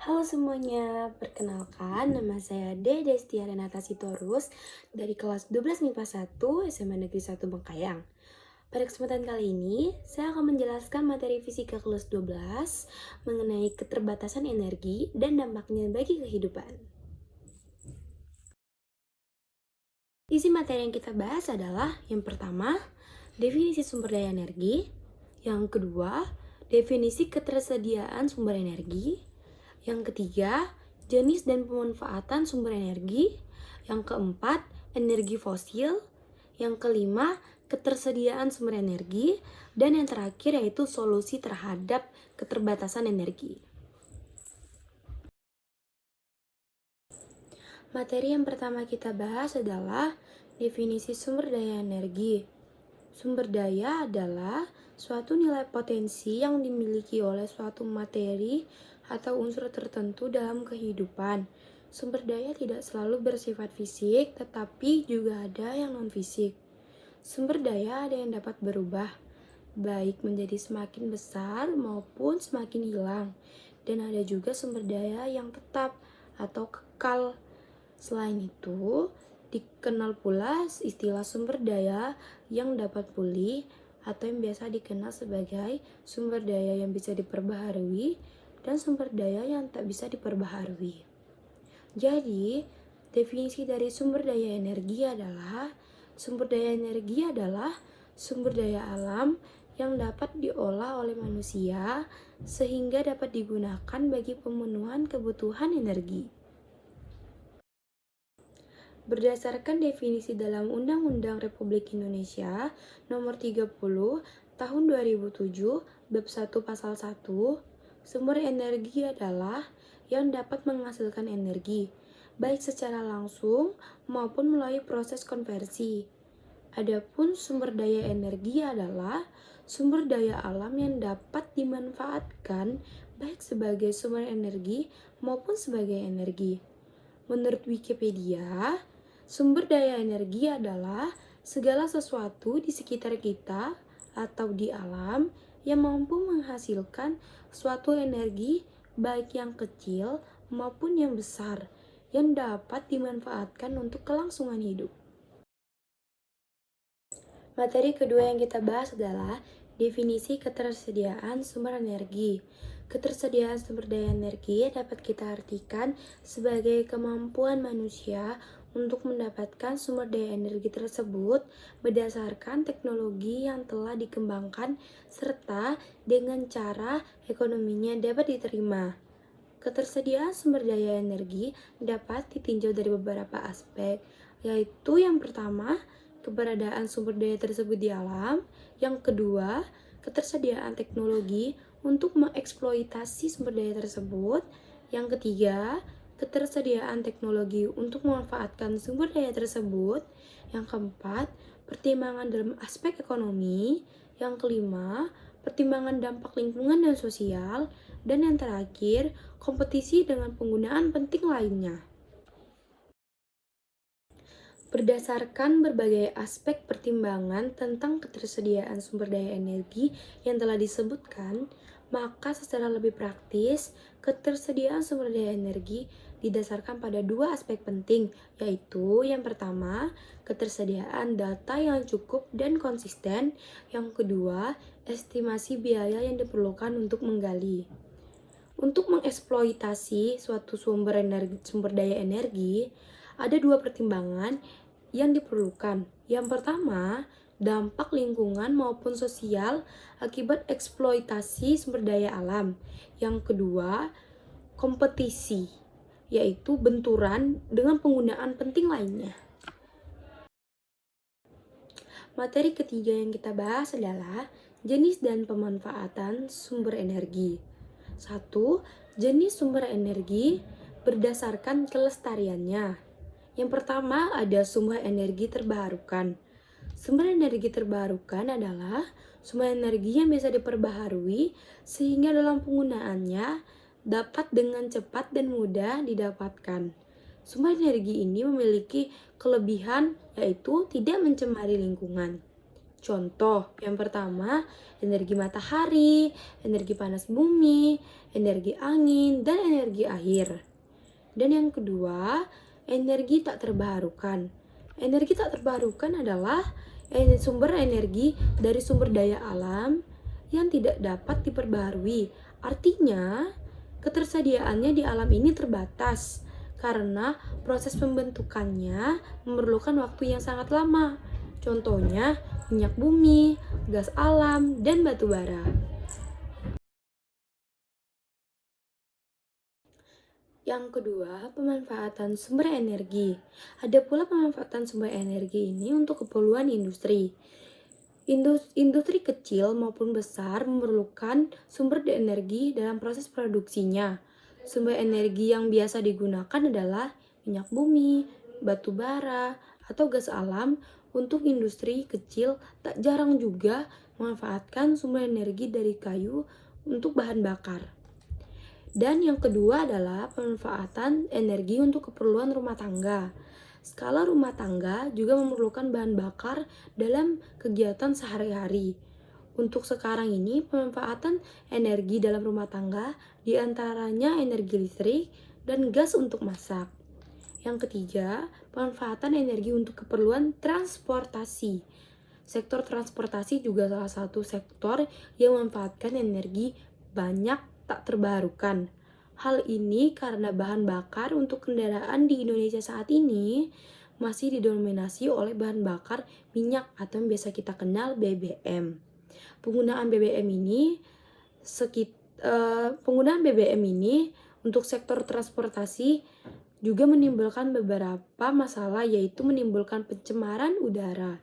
Halo semuanya, perkenalkan nama saya Destia Renata Sitorus dari kelas 12 MIPA 1 SMA Negeri 1 Bengkayang. Pada kesempatan kali ini, saya akan menjelaskan materi fisika kelas 12 mengenai keterbatasan energi dan dampaknya bagi kehidupan. Isi materi yang kita bahas adalah yang pertama, definisi sumber daya energi, yang kedua, definisi ketersediaan sumber energi, yang ketiga, jenis dan pemanfaatan sumber energi, yang keempat, energi fosil, yang kelima, ketersediaan sumber energi, dan yang terakhir yaitu solusi terhadap keterbatasan energi. Materi yang pertama kita bahas adalah definisi sumber daya energi. Sumber daya adalah suatu nilai potensi yang dimiliki oleh suatu materi atau unsur tertentu dalam kehidupan. Sumber daya tidak selalu bersifat fisik, tetapi juga ada yang non-fisik. Sumber daya ada yang dapat berubah, baik menjadi semakin besar maupun semakin hilang. Dan ada juga sumber daya yang tetap atau kekal. Selain itu, dikenal pula istilah sumber daya yang dapat pulih atau yang biasa dikenal sebagai sumber daya yang bisa diperbaharui dan sumber daya yang tak bisa diperbaharui. Jadi, definisi dari sumber daya energi adalah sumber daya alam yang dapat diolah oleh manusia sehingga dapat digunakan bagi pemenuhan kebutuhan energi. Berdasarkan definisi dalam Undang-Undang Republik Indonesia Nomor 30 Tahun 2007 Bab 1 Pasal 1, sumber energi adalah yang dapat menghasilkan energi, baik secara langsung maupun melalui proses konversi. Adapun sumber daya energi adalah sumber daya alam yang dapat dimanfaatkan baik sebagai sumber energi maupun sebagai energi. Menurut Wikipedia, sumber daya energi adalah segala sesuatu di sekitar kita atau di alam yang mampu menghasilkan suatu energi baik yang kecil maupun yang besar yang dapat dimanfaatkan untuk kelangsungan hidup. Materi kedua yang kita bahas adalah definisi ketersediaan sumber energi. Ketersediaan sumber daya energi dapat kita artikan sebagai kemampuan manusia untuk mendapatkan sumber daya energi tersebut berdasarkan teknologi yang telah dikembangkan serta dengan cara ekonominya dapat diterima. Ketersediaan sumber daya energi dapat ditinjau dari beberapa aspek, yaitu yang pertama, keberadaan sumber daya tersebut di alam, yang kedua, ketersediaan teknologi untuk mengeksploitasi sumber daya tersebut, yang ketiga, ketersediaan teknologi untuk memanfaatkan sumber daya tersebut, yang keempat, pertimbangan dalam aspek ekonomi, yang kelima, pertimbangan dampak lingkungan dan sosial, dan yang terakhir, kompetisi dengan penggunaan penting lainnya. Berdasarkan berbagai aspek pertimbangan tentang ketersediaan sumber daya energi yang telah disebutkan, maka secara lebih praktis, ketersediaan sumber daya energi didasarkan pada dua aspek penting, yaitu yang pertama, ketersediaan data yang cukup dan konsisten, yang kedua, estimasi biaya yang diperlukan untuk menggali. Untuk mengeksploitasi suatu sumber daya energi, ada dua pertimbangan yang diperlukan. Yang pertama, dampak lingkungan maupun sosial akibat eksploitasi sumber daya alam. Yang kedua, kompetisi, yaitu benturan dengan penggunaan penting lainnya. Materi ketiga yang kita bahas adalah jenis dan pemanfaatan sumber energi. 1. Jenis sumber energi berdasarkan kelestariannya. Yang pertama ada sumber energi terbarukan. Sumber energi terbarukan adalah sumber energi yang bisa diperbaharui sehingga dalam penggunaannya dapat dengan cepat dan mudah didapatkan. Sumber energi ini memiliki kelebihan yaitu tidak mencemari lingkungan. Contoh, yang pertama, energi matahari, energi panas bumi, energi angin, dan energi air. Dan yang kedua, energi tak terbarukan. Energi tak terbarukan adalah sumber energi dari sumber daya alam yang tidak dapat diperbarui. Artinya, ketersediaannya di alam ini terbatas karena proses pembentukannya memerlukan waktu yang sangat lama. Contohnya, minyak bumi, gas alam, dan batu bara. Yang kedua, pemanfaatan sumber energi. Ada pula pemanfaatan sumber energi ini untuk keperluan industri. Industri kecil maupun besar memerlukan sumber energi dalam proses produksinya. Sumber energi yang biasa digunakan adalah minyak bumi, batu bara, atau gas alam. Untuk industri kecil, tak jarang juga memanfaatkan sumber energi dari kayu untuk bahan bakar. Dan yang kedua adalah pemanfaatan energi untuk keperluan rumah tangga. Skala rumah tangga juga memerlukan bahan bakar dalam kegiatan sehari-hari. Untuk sekarang ini, pemanfaatan energi dalam rumah tangga diantaranya energi listrik dan gas untuk masak. Yang ketiga, pemanfaatan energi untuk keperluan transportasi. Sektor transportasi juga salah satu sektor yang memanfaatkan energi banyak tak terbarukan. Hal ini karena bahan bakar untuk kendaraan di Indonesia saat ini masih didominasi oleh bahan bakar minyak atau yang biasa kita kenal BBM. Penggunaan BBM ini penggunaan BBM ini untuk sektor transportasi juga menimbulkan beberapa masalah, yaitu menimbulkan pencemaran udara.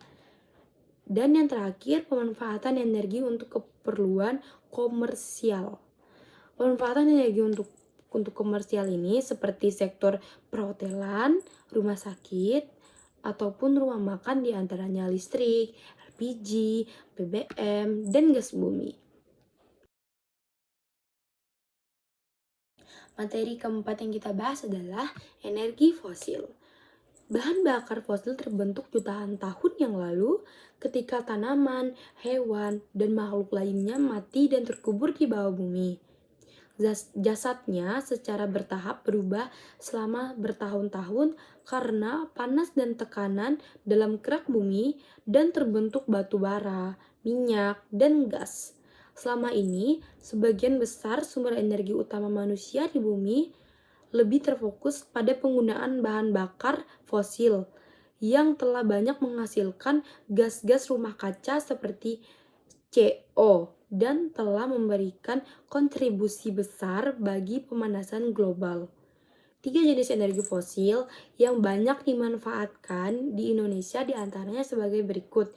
Dan yang terakhir, pemanfaatan energi untuk keperluan komersial. Pemanfaatan energi untuk komersial ini seperti sektor perhotelan, rumah sakit, ataupun rumah makan diantaranya listrik, LPG, BBM, dan gas bumi. Materi keempat yang kita bahas adalah energi fosil. Bahan bakar fosil terbentuk jutaan tahun yang lalu ketika tanaman, hewan, dan makhluk lainnya mati dan terkubur di bawah bumi. Jasadnya secara bertahap berubah selama bertahun-tahun karena panas dan tekanan dalam kerak bumi dan terbentuk batu bara, minyak, dan gas. Selama ini, sebagian besar sumber energi utama manusia di bumi lebih terfokus pada penggunaan bahan bakar fosil yang telah banyak menghasilkan gas-gas rumah kaca seperti CO dan telah memberikan kontribusi besar bagi pemanasan global. 3 jenis energi fosil yang banyak dimanfaatkan di Indonesia diantaranya sebagai berikut.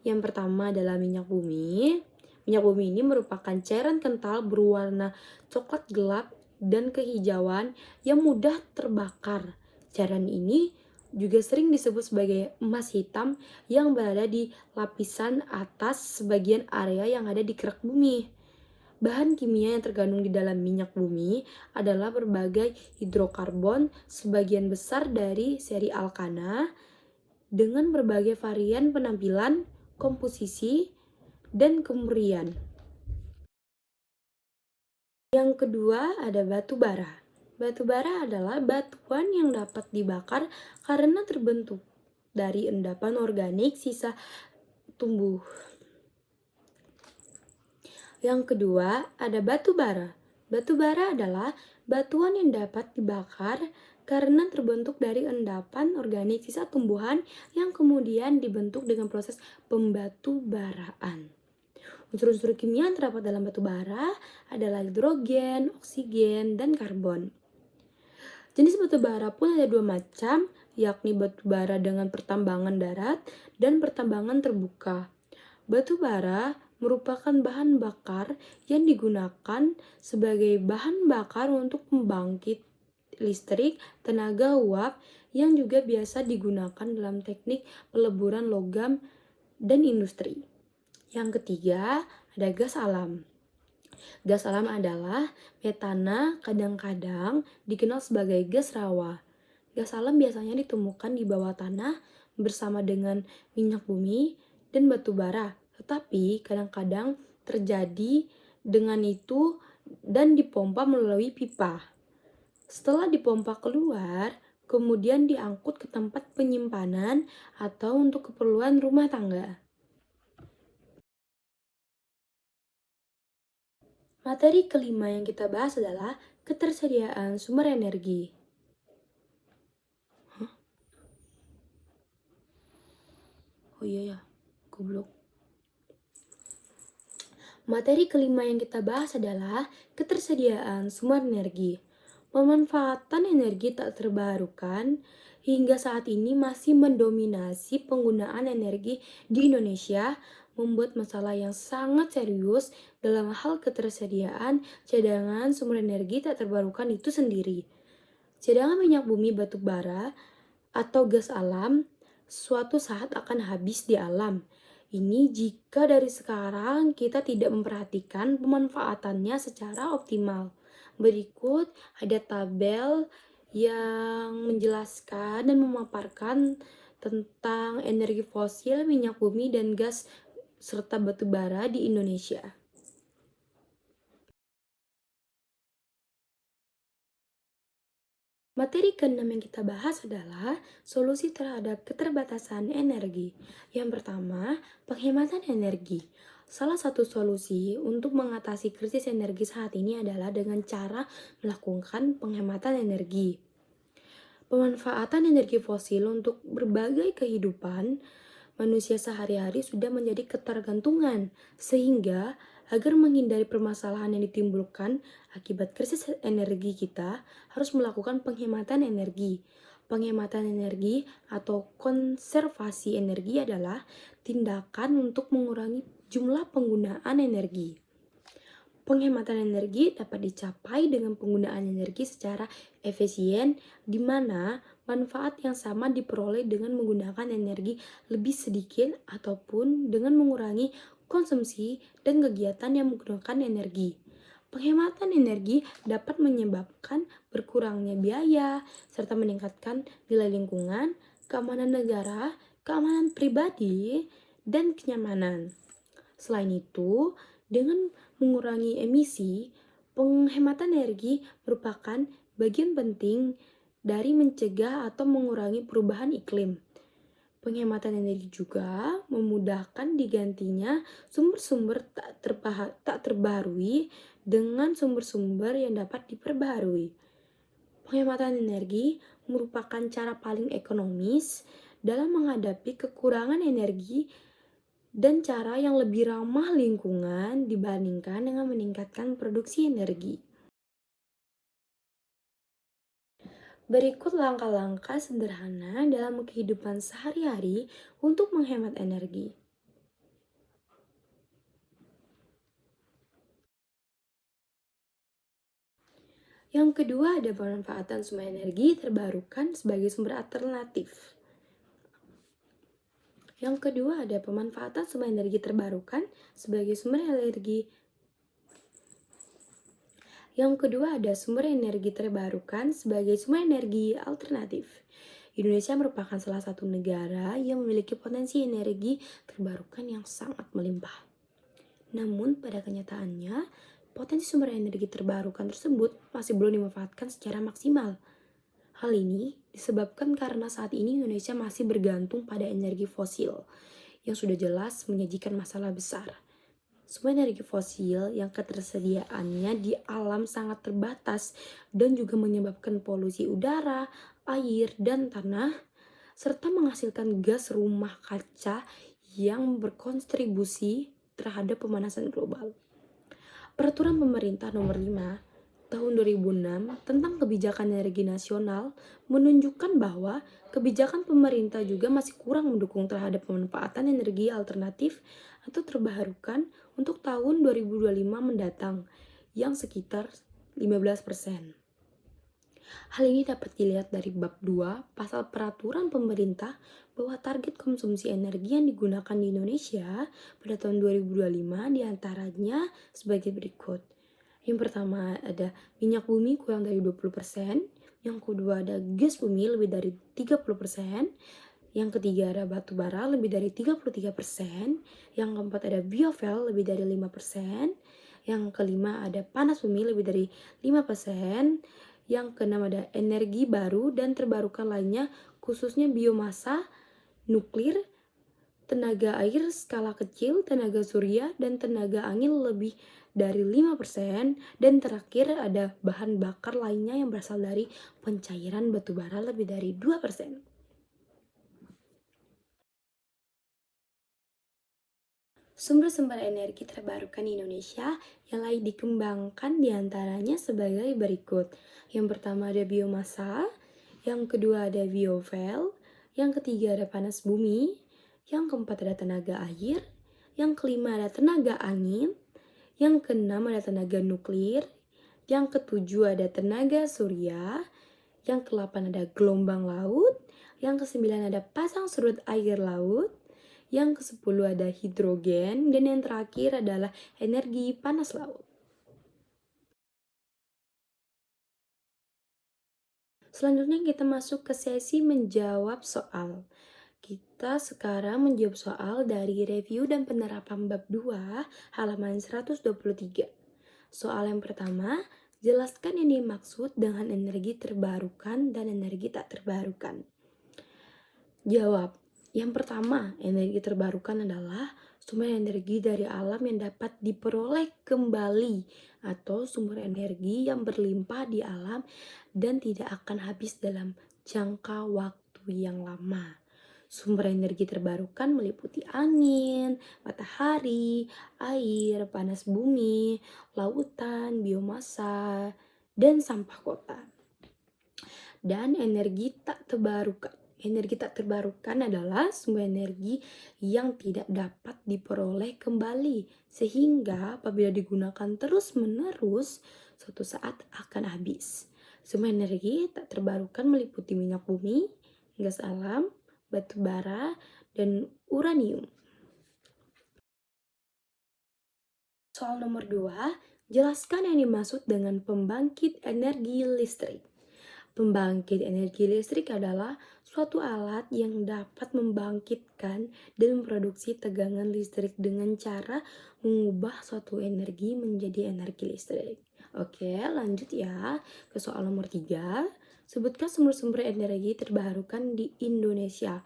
Yang pertama adalah minyak bumi. Minyak bumi ini merupakan cairan kental berwarna coklat gelap dan kehijauan yang mudah terbakar. Cairan ini juga sering disebut sebagai emas hitam yang berada di lapisan atas sebagian area yang ada di kerak bumi. Bahan kimia yang terkandung di dalam minyak bumi adalah berbagai hidrokarbon, sebagian besar dari seri alkana, dengan berbagai varian penampilan, komposisi, dan kemurian. Yang kedua ada batu bara. Batu bara adalah batuan yang dapat dibakar karena terbentuk dari endapan organik sisa tumbuh. Yang kedua ada batu bara. Batu bara adalah batuan yang dapat dibakar karena terbentuk dari endapan organik sisa tumbuhan yang kemudian dibentuk dengan proses pembatu baraan. Unsur-unsur kimia yang terdapat dalam batu bara adalah hidrogen, oksigen, dan karbon. Jenis batu bara pun ada 2 macam, yakni batu bara dengan pertambangan darat dan pertambangan terbuka. Batu bara merupakan bahan bakar yang digunakan sebagai bahan bakar untuk pembangkit listrik tenaga uap yang juga biasa digunakan dalam teknik peleburan logam dan industri. Yang ketiga, ada gas alam. Gas alam adalah metana, kadang-kadang dikenal sebagai gas rawa. Gas alam biasanya ditemukan di bawah tanah bersama dengan minyak bumi dan batu bara. Tetapi kadang-kadang terjadi dengan itu dan dipompa melalui pipa. Setelah dipompa keluar, kemudian diangkut ke tempat penyimpanan atau untuk keperluan rumah tangga. Materi kelima yang kita bahas adalah ketersediaan sumber energi. Hah? Oh iya ya, goblok. Materi kelima yang kita bahas adalah ketersediaan sumber energi. Pemanfaatan energi tak terbarukan hingga saat ini masih mendominasi penggunaan energi di Indonesia, membuat masalah yang sangat serius dalam hal ketersediaan cadangan sumber energi tak terbarukan itu sendiri. Cadangan minyak bumi batu bara atau gas alam suatu saat akan habis di alam. Ini jika dari sekarang kita tidak memperhatikan pemanfaatannya secara optimal. Berikut ada tabel yang menjelaskan dan memaparkan tentang energi fosil, minyak bumi, dan gas serta batu bara di Indonesia. Materi keenam yang kita bahas adalah solusi terhadap keterbatasan energi. Yang pertama, penghematan energi. Salah satu solusi untuk mengatasi krisis energi saat ini adalah dengan cara melakukan penghematan energi. Pemanfaatan energi fosil untuk berbagai kehidupan manusia sehari-hari sudah menjadi ketergantungan, sehingga agar menghindari permasalahan yang ditimbulkan akibat krisis energi, kita harus melakukan penghematan energi. Penghematan energi atau konservasi energi adalah tindakan untuk mengurangi jumlah penggunaan energi. Penghematan energi dapat dicapai dengan penggunaan energi secara efisien, di mana manfaat yang sama diperoleh dengan menggunakan energi lebih sedikit ataupun dengan mengurangi konsumsi dan kegiatan yang menggunakan energi. Penghematan energi dapat menyebabkan berkurangnya biaya serta meningkatkan nilai lingkungan, keamanan negara, keamanan pribadi, dan kenyamanan. Selain itu, dengan mengurangi emisi, penghematan energi merupakan bagian penting dari mencegah atau mengurangi perubahan iklim. Penghematan energi juga memudahkan digantinya sumber-sumber tak terbaharui dengan sumber-sumber yang dapat diperbaharui. Penghematan energi merupakan cara paling ekonomis dalam menghadapi kekurangan energi dan cara yang lebih ramah lingkungan dibandingkan dengan meningkatkan produksi energi. Berikut langkah-langkah sederhana dalam kehidupan sehari-hari untuk menghemat energi. Yang kedua ada pemanfaatan sumber energi terbarukan sebagai sumber alternatif. Yang kedua ada pemanfaatan sumber energi terbarukan sebagai sumber energi. Yang kedua ada sumber energi terbarukan sebagai sumber energi alternatif. Indonesia merupakan salah satu negara yang memiliki potensi energi terbarukan yang sangat melimpah. Namun pada kenyataannya, potensi sumber energi terbarukan tersebut masih belum dimanfaatkan secara maksimal. Hal ini disebabkan karena saat ini Indonesia masih bergantung pada energi fosil yang sudah jelas menyajikan masalah besar. Sumber energi fosil yang ketersediaannya di alam sangat terbatas dan juga menyebabkan polusi udara, air, dan tanah, serta menghasilkan gas rumah kaca yang berkontribusi terhadap pemanasan global. Peraturan Pemerintah Nomor 5 Tahun 2006 tentang Kebijakan Energi Nasional menunjukkan bahwa kebijakan pemerintah juga masih kurang mendukung terhadap pemanfaatan energi alternatif atau terbarukan untuk tahun 2025 mendatang yang sekitar 15%. Hal ini dapat dilihat dari bab 2 pasal peraturan pemerintah bahwa target konsumsi energi yang digunakan di Indonesia pada tahun 2025 diantaranya sebagai berikut. Yang pertama ada minyak bumi kurang dari 20%, yang kedua ada gas bumi lebih dari 30%, Yang ketiga ada batu bara lebih dari 33%. Yang keempat ada biofuel lebih dari 5%. Yang kelima ada panas bumi lebih dari 5%. Yang keenam ada energi baru dan terbarukan lainnya, khususnya biomasa, nuklir, tenaga air skala kecil, tenaga surya, dan tenaga angin lebih dari 5%. Dan terakhir ada bahan bakar lainnya yang berasal dari pencairan batu bara lebih dari 2%. Sumber-sumber energi terbarukan di Indonesia yang lagi dikembangkan diantaranya sebagai berikut. Yang pertama ada biomasa, yang kedua ada biofuel, yang ketiga ada panas bumi, yang keempat ada tenaga air, yang kelima ada tenaga angin, yang keenam ada tenaga nuklir, yang ketujuh ada tenaga surya, yang kedelapan ada gelombang laut, yang kesembilan ada pasang surut air laut, yang ke-10 ada hidrogen, dan yang terakhir adalah energi panas laut. Selanjutnya kita masuk ke sesi menjawab soal. Kita sekarang menjawab soal dari review dan penerapan bab 2 halaman 123. Soal yang pertama, jelaskan yang dimaksud dengan energi terbarukan dan energi tak terbarukan. Jawab. Yang pertama, energi terbarukan adalah sumber energi dari alam yang dapat diperoleh kembali atau sumber energi yang berlimpah di alam dan tidak akan habis dalam jangka waktu yang lama. Sumber energi terbarukan meliputi angin, matahari, air, panas bumi, lautan, biomasa, dan sampah kota. Dan energi tak terbarukan. Energi tak terbarukan adalah sumber energi yang tidak dapat diperoleh kembali, sehingga apabila digunakan terus-menerus, suatu saat akan habis. Sumber energi tak terbarukan meliputi minyak bumi, gas alam, batu bara, dan uranium. Soal nomor 2, jelaskan yang dimaksud dengan pembangkit energi listrik. Pembangkit energi listrik adalah suatu alat yang dapat membangkitkan dan memproduksi tegangan listrik dengan cara mengubah suatu energi menjadi energi listrik. Oke, lanjut ya ke soal nomor 3. Sebutkan sumber-sumber energi terbarukan di Indonesia.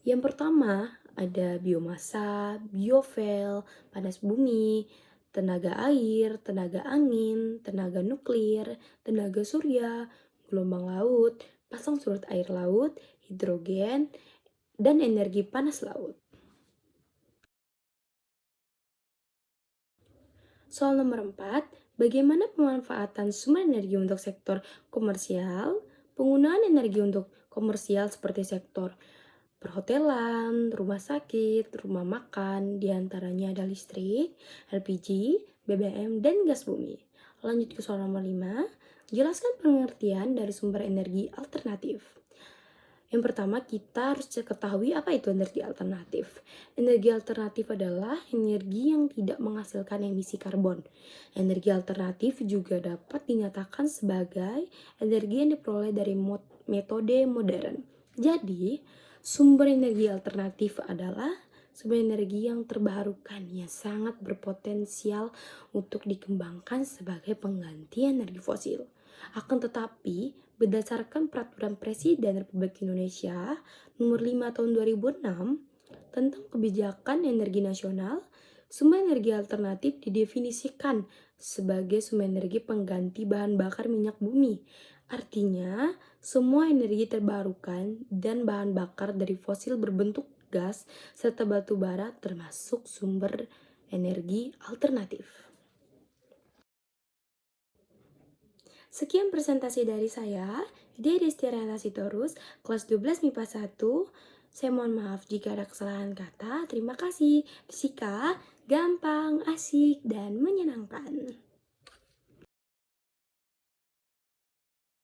Yang pertama ada biomasa, biofuel, panas bumi, tenaga air, tenaga angin, tenaga nuklir, tenaga surya, gelombang laut, pasang surut air laut, hidrogen, dan energi panas laut. Soal nomor 4, bagaimana pemanfaatan sumber energi untuk sektor komersial? Penggunaan energi untuk komersial seperti sektor perhotelan, rumah sakit, rumah makan, diantaranya ada listrik, LPG, BBM, dan gas bumi. Lanjut ke soal nomor 5, jelaskan pengertian dari sumber energi alternatif. Yang pertama, kita harus ketahui apa itu energi alternatif. Energi alternatif adalah energi yang tidak menghasilkan emisi karbon. Energi alternatif juga dapat dinyatakan sebagai energi yang diperoleh dari metode modern. Jadi, sumber energi alternatif adalah sumber energi yang terbarukan yang sangat berpotensial untuk dikembangkan sebagai pengganti energi fosil. Akan tetapi, berdasarkan Peraturan Presiden Republik Indonesia Nomor 5 Tahun 2006 tentang Kebijakan Energi Nasional, sumber energi alternatif didefinisikan sebagai sumber energi pengganti bahan bakar minyak bumi. Artinya, semua energi terbarukan dan bahan bakar dari fosil berbentuk gas serta batu bara termasuk sumber energi alternatif. Sekian presentasi dari saya, Destiara Sitorus, kelas 12 MIPA 1. Saya mohon maaf jika ada kesalahan kata. Terima kasih. Fisika gampang, asik, dan menyenangkan.